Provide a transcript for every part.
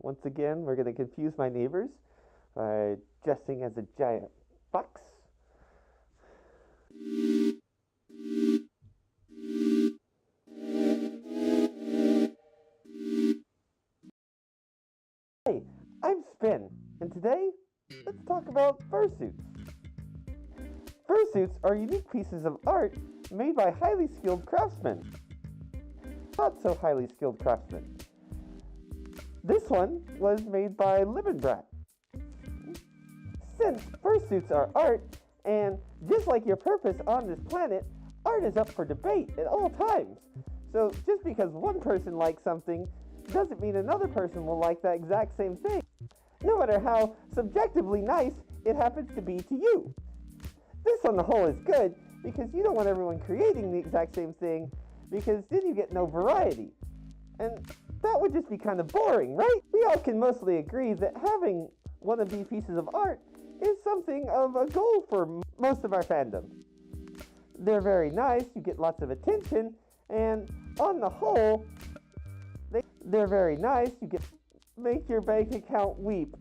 Once again, we're going to confuse my neighbors by dressing as a giant fox. Hey, I'm Spyn, and today, let's talk about fursuits. Fursuits are unique pieces of art made by highly skilled craftsmen. Not so highly skilled craftsmen. This one was made by Brat. Since fursuits are art, and just like your purpose on this planet, art is up for debate at all times. So just because one person likes something doesn't mean another person will like that exact same thing, no matter how subjectively nice it happens to be to you. This on the whole is good because you don't want everyone creating the exact same thing, because then you get no variety. And that would just be kind of boring, right? We all can mostly agree that having one of these pieces of art is something of a goal for most of our fandom. They're very nice, you get lots of attention, and on the whole, they're very nice, make your bank account weep.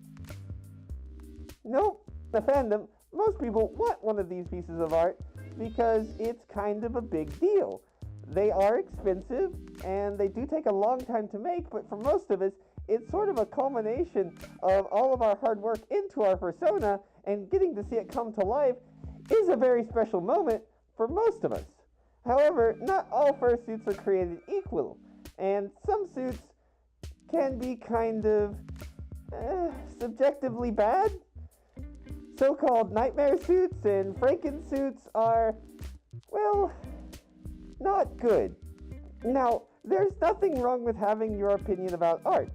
Nope, the fandom, most people want one of these pieces of art because it's kind of a big deal. They are expensive, and they do take a long time to make, but for most of us, it's sort of a culmination of all of our hard work into our persona, and getting to see it come to life is a very special moment for most of us. However, not all fursuits are created equal, and some suits can be kind of subjectively bad. So-called nightmare suits and Franken suits are, well, not good. Now, there's nothing wrong with having your opinion about art.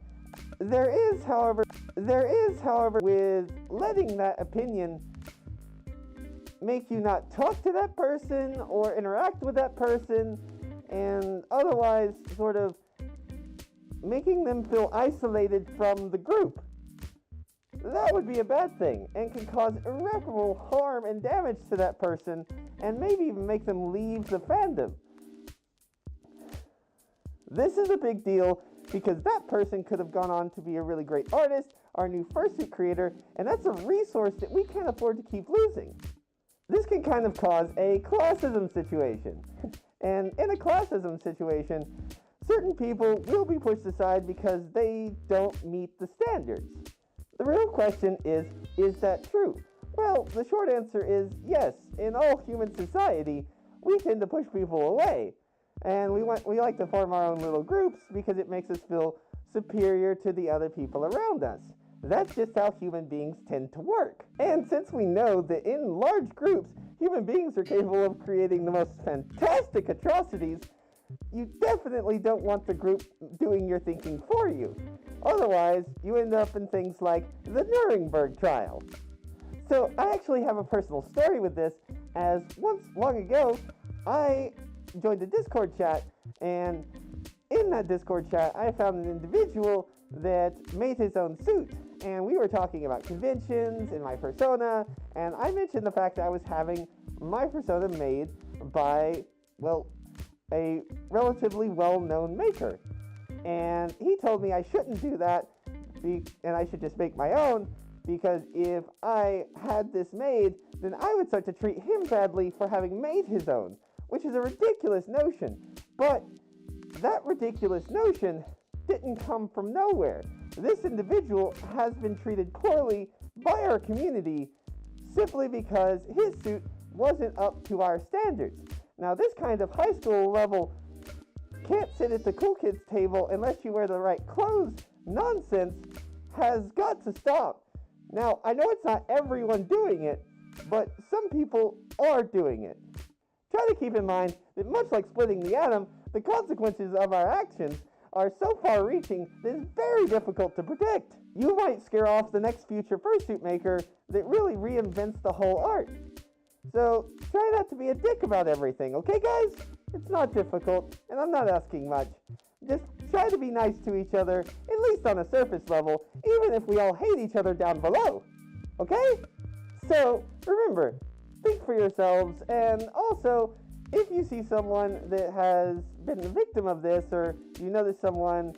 There is, however, with letting that opinion make you not talk to that person or interact with that person, and otherwise sort of making them feel isolated from the group. That would be a bad thing and can cause irreparable harm and damage to that person, and maybe even make them leave the fandom. This is a big deal because that person could have gone on to be a really great artist, our new fursuit creator, and that's a resource that we can't afford to keep losing. This can kind of cause a classism situation. And in a classism situation, certain people will be pushed aside because they don't meet the standards. The real question is that true? Well, the short answer is yes. In all human society, we tend to push people away. And we like to form our own little groups because it makes us feel superior to the other people around us. That's just how human beings tend to work. And since we know that in large groups, human beings are capable of creating the most fantastic atrocities, you definitely don't want the group doing your thinking for you. Otherwise, you end up in things like the Nuremberg trial. So I actually have a personal story with this, as once long ago, I joined a Discord chat, and in that Discord chat, I found an individual that made his own suit, and we were talking about conventions and my persona, and I mentioned the fact that I was having my persona made by, well, a relatively well-known maker. And he told me I shouldn't do that, and I should just make my own, because if I had this made, then I would start to treat him badly for having made his own, which is a ridiculous notion. But that ridiculous notion didn't come from nowhere. This individual has been treated poorly by our community simply because his suit wasn't up to our standards. Now, this kind of high school level can't sit at the cool kids table unless you wear the right clothes nonsense has got to stop. Now, I know it's not everyone doing it, but some people are doing it. Try to keep in mind that much like splitting the atom, the consequences of our actions are so far-reaching that it's very difficult to predict. You might scare off the next future fursuit maker that really reinvents the whole art. So try not to be a dick about everything, okay guys? It's not difficult, and I'm not asking much. Just try to be nice to each other, at least on a surface level, even if we all hate each other down below. Okay? So, remember, think for yourselves, and also, if you see someone that has been the victim of this, or you notice someone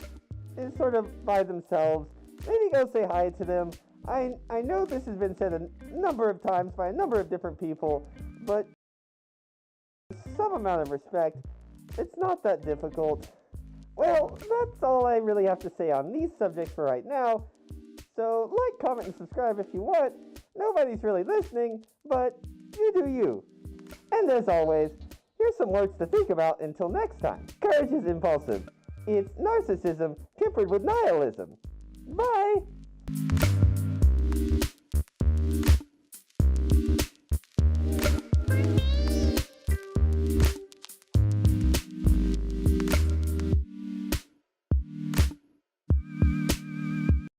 is sort of by themselves, maybe go say hi to them. I know this has been said a number of times by a number of different people, but some amount of respect, it's not that difficult. Well, that's all I really have to say on these subjects for right now. So like, comment, and subscribe if you want. Nobody's really listening, but you do you. And as always, here's some words to think about until next time. Courage is impulsive. It's narcissism tempered with nihilism. Bye!